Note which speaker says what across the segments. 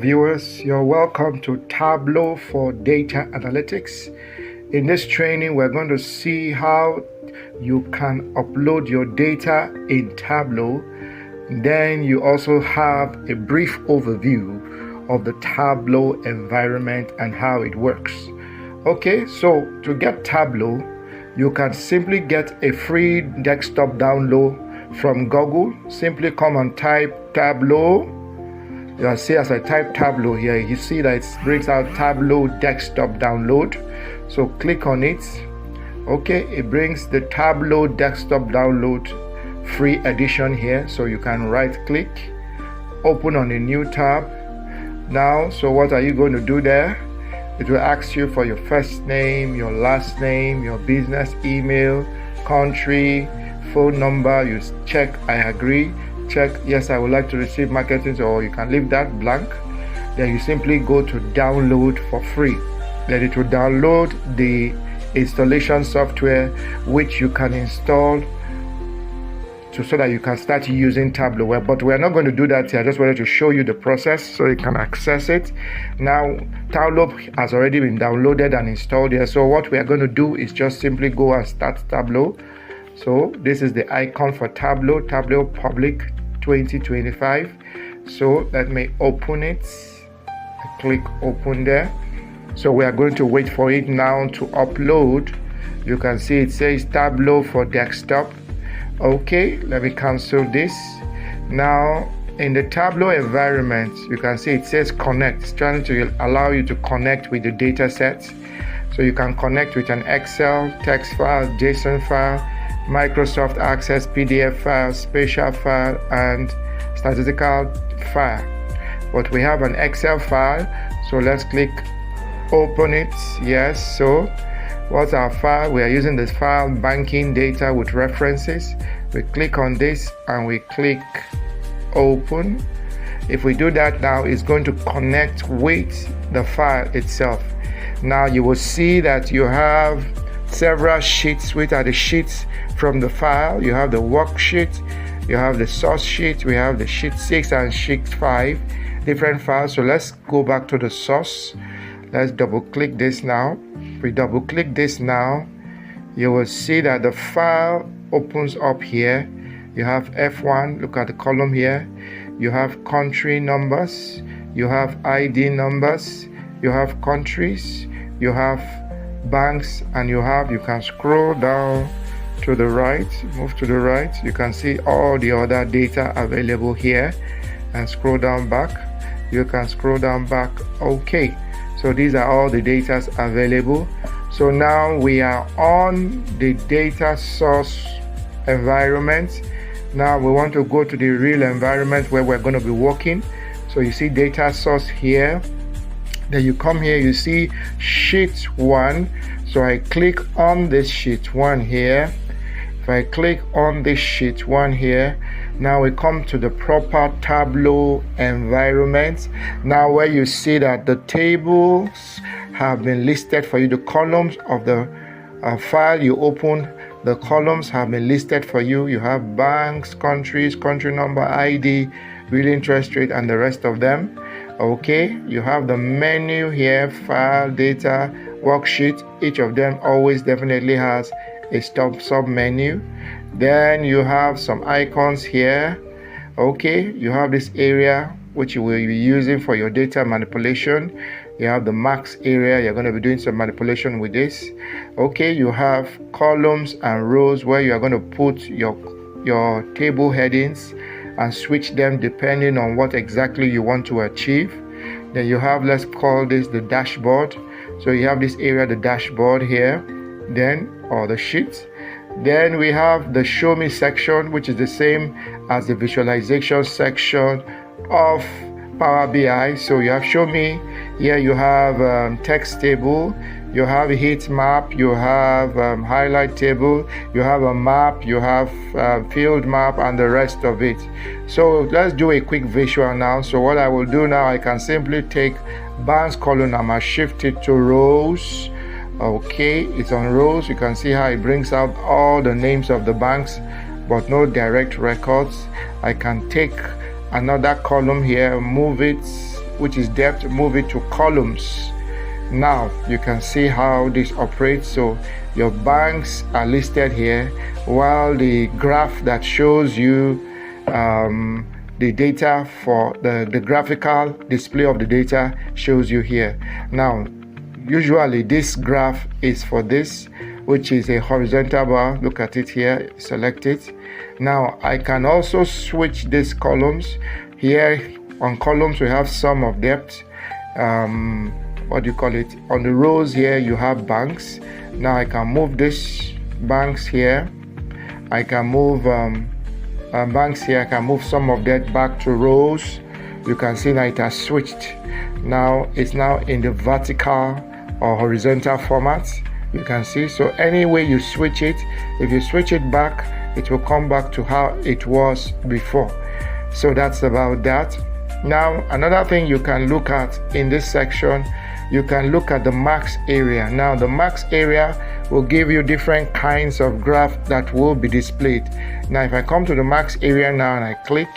Speaker 1: Viewers, you're welcome to Tableau for Data Analytics. In this training, we're going to see how you can upload your data in Tableau. Then you also have a brief overview of the Tableau environment and how it works. Okay, so to get Tableau, you can simply get a free desktop download from Google. Simply come and type Tableau. You'll see as I type Tableau here, you see that it brings out Tableau desktop download. So click on it. Okay, it brings the Tableau desktop download free edition here. So you can right click, open on a new tab. Now, so what are you going to do there? It will ask you for your first name, your last name, your business email, country, phone number. You check I agree. Check yes, I would like to receive marketing, or you can leave that blank. Then you simply go to download for free. Then it will download the installation software which you can install so that you can start using Tableau. But we're not going to do that here. I just wanted to show you the process so you can access it. Now Tableau has already been downloaded and installed here. So what we are going to do is just simply go and start Tableau. So this is the icon for Tableau, Tableau Public 2025. So let me open it. I click open there. So we are going to wait for it now to upload. You can see it says Tableau for desktop. Okay, let me cancel this. Now in the Tableau environment, you can see it says connect. It's trying to allow you to connect with the data sets. So you can connect with an Excel, text file, JSON file, Microsoft Access PDF file, spatial file, and statistical file. But we have an Excel file, so let's click open it. Yes, so what's our file? We are using this file banking data with references. We click on this and we click open. If we do that now, it's going to connect with the file itself. Now you will see that you have several sheets, which are the sheets from the file. You have the worksheet, you have the source sheet, we have the sheet 6 and sheet 5, different files. So let's go back to the source. Let's double click this now. If we double click this now, you will see that the file opens up here. You have F1, look at the column here. You have country numbers, you have ID numbers, you have countries, you have banks, and you can scroll down to the right, move to the right. You can see all the other data available here, and scroll down back. You can scroll down back. Okay, so these are all the data available. So now we are on the data source environment. Now we want to go to the real environment where we're going to be working. So you see data source here. Then you come here, you see sheet 1. So I click on this sheet 1 here. If I click on this sheet 1 here, now we come to the proper Tableau environment. Now where you see that the tables have been listed for you, the columns of the file you open, the columns have been listed for you. You have banks, countries, country number, ID, real interest rate, and the rest of them. Okay, you have the menu here, file, data, worksheet. Each of them always definitely has a sub menu. Then you have some icons here. Okay, you have this area which you will be using for your data manipulation. You have the max area, you're going to be doing some manipulation with this. Okay, you have columns and rows where you are going to put your table headings and switch them depending on what exactly you want to achieve. Then you have, let's call this the dashboard. So you have this area, the dashboard here, or the sheet. Then we have the show me section, which is the same as the visualization section of Power BI. So you have show me here, you have text table, you have a heat map, you have highlight table, you have a map, you have field map, and the rest of it. So let's do a quick visual now. So what I will do now, I can simply take banks column, I'm gonna shift it to rows. Okay, it's on rows. You can see how it brings out all the names of the banks, but no direct records. I can take another column here, move it which is depth, move it to columns. Now you can see how this operates. So your banks are listed here, while the graph that shows you the data for the graphical display of the data shows you here. Now usually this graph is for this, which is a horizontal bar. Look at it here, select it. Now I can also switch these columns. Here on columns we have sum of depth, what do you call it? On the rows here you have banks. Now I can move this banks here. I can move banks here. I can move sum of depth back to rows. You can see now it has switched. Now it's now in the vertical or horizontal format. You can see. So any way you switch it, if you switch it back, it will come back to how it was before. So that's about that. Now another thing you can look at in this section, you can look at the max area. Now the max area will give you different kinds of graph that will be displayed. Now if I come to the max area now and I click,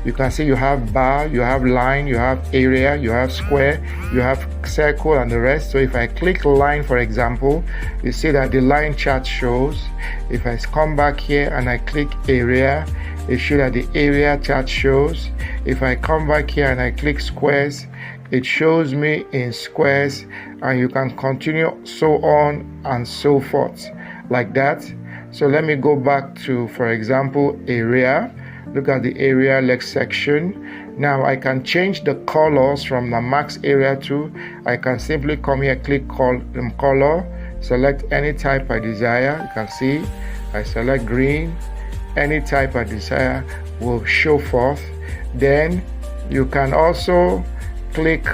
Speaker 1: you can see you have bar, you have line, you have area, you have square, you have circle and the rest. So if I click line, for example, you see that the line chart shows. If I come back here and I click area, it shows that the area chart shows. If I come back here and I click squares, it shows me in squares, and you can continue so on and so forth like that. So let me go back to, for example, area. Look at the area left section. Now I can change the colors from the max area to, I can simply come here, click color, select any type I desire. You can see I select green. Any type I desire will show forth. Then you can also click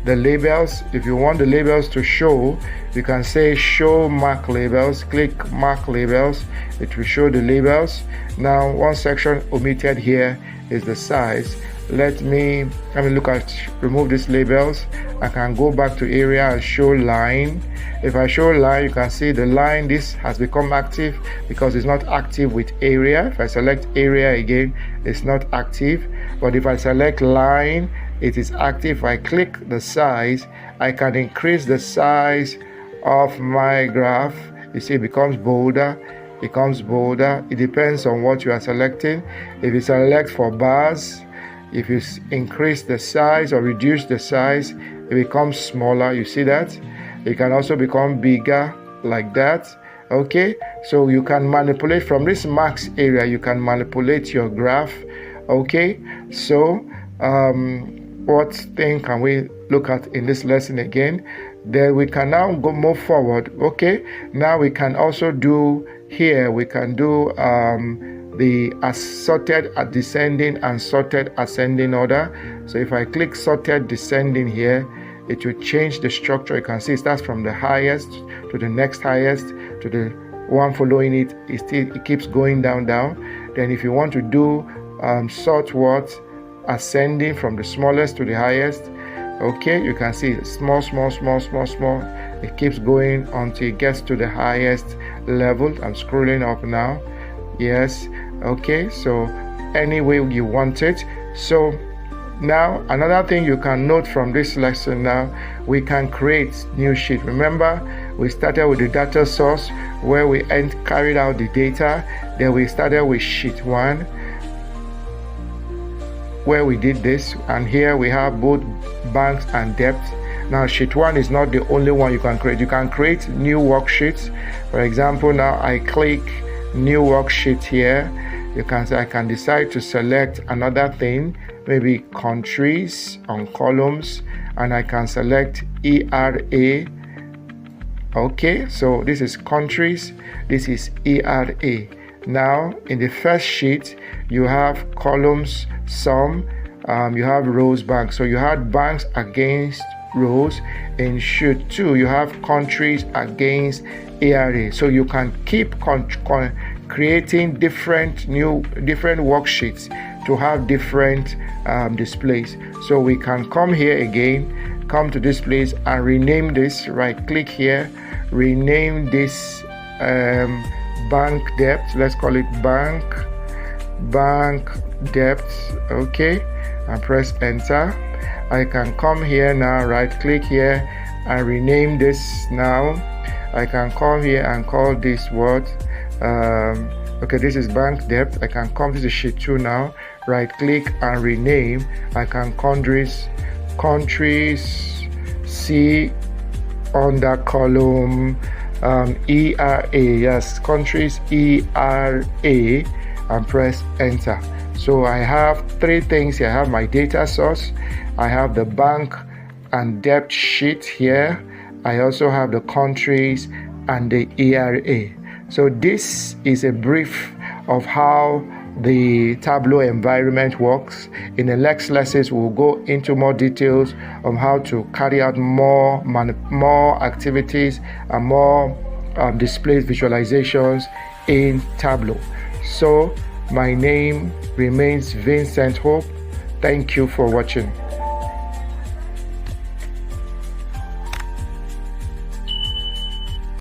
Speaker 1: the labels. If you want the labels to show, you can say show mark labels. Click mark labels, it will show the labels. Now one section omitted here is the size. Let me look at, remove these labels. I can go back to area and show line. If I show line, you can see the line, this has become active because it's not active with area. If I select area again, it's not active. But if I select line, it is active. If I click the size, I can increase the size of my graph. You see it becomes bolder. It becomes bolder. It depends on what you are selecting. If you select for bars, if you increase the size or reduce the size, it becomes smaller. You see that? It can also become bigger like that. Okay, so you can manipulate from this max area, you can manipulate your graph. Okay, so what thing can we look at in this lesson again? Then we can now move forward. Okay, now we can also do here, we can do the sorted descending and sorted ascending order. So if I click sorted descending here, it will change the structure. You can see it starts from the highest to the next highest to the one following it. It keeps going down. Then if you want to do sort what ascending from the smallest to the highest, okay, you can see small. It keeps going until it gets to the highest level. I'm scrolling up now. Yes, okay, so any way you want it. So now another thing you can note from this lesson, now we can create new sheet. Remember, we started with the data source where we carried out the data. Then we started with sheet 1 where we did this, and here we have both banks and depth. Now sheet 1 is not the only one you can create. You can create new worksheets. For example, now I click new worksheet here. You can say I can decide to select another thing, maybe countries on columns, and I can select ERA. Okay, so this is countries, this is ERA. Now in the first sheet you have columns, sum, you have rows, banks. So you had banks against rows. In sheet 2 you have countries against ERA. So you can keep creating different worksheets to have different displays. So we can come here again, come to displays and rename this. Right click here, rename this bank depth. Let's call it bank depth. Okay, and press enter. I can come here now, right click here and rename this now. I can come here and call this what? Okay, this is bank debt. I can come to the sheet 2 now, right click and rename. I can countries C under column ERA, yes, countries ERA, and press enter. So I have 3 things here. I have my data source, I have the bank and debt sheet here, I also have the countries and the ERA. So this is a brief of how the Tableau environment works. In the next lessons, we'll go into more details on how to carry out more activities and more displays visualizations in Tableau. So my name remains Vincent Hope. Thank you for watching.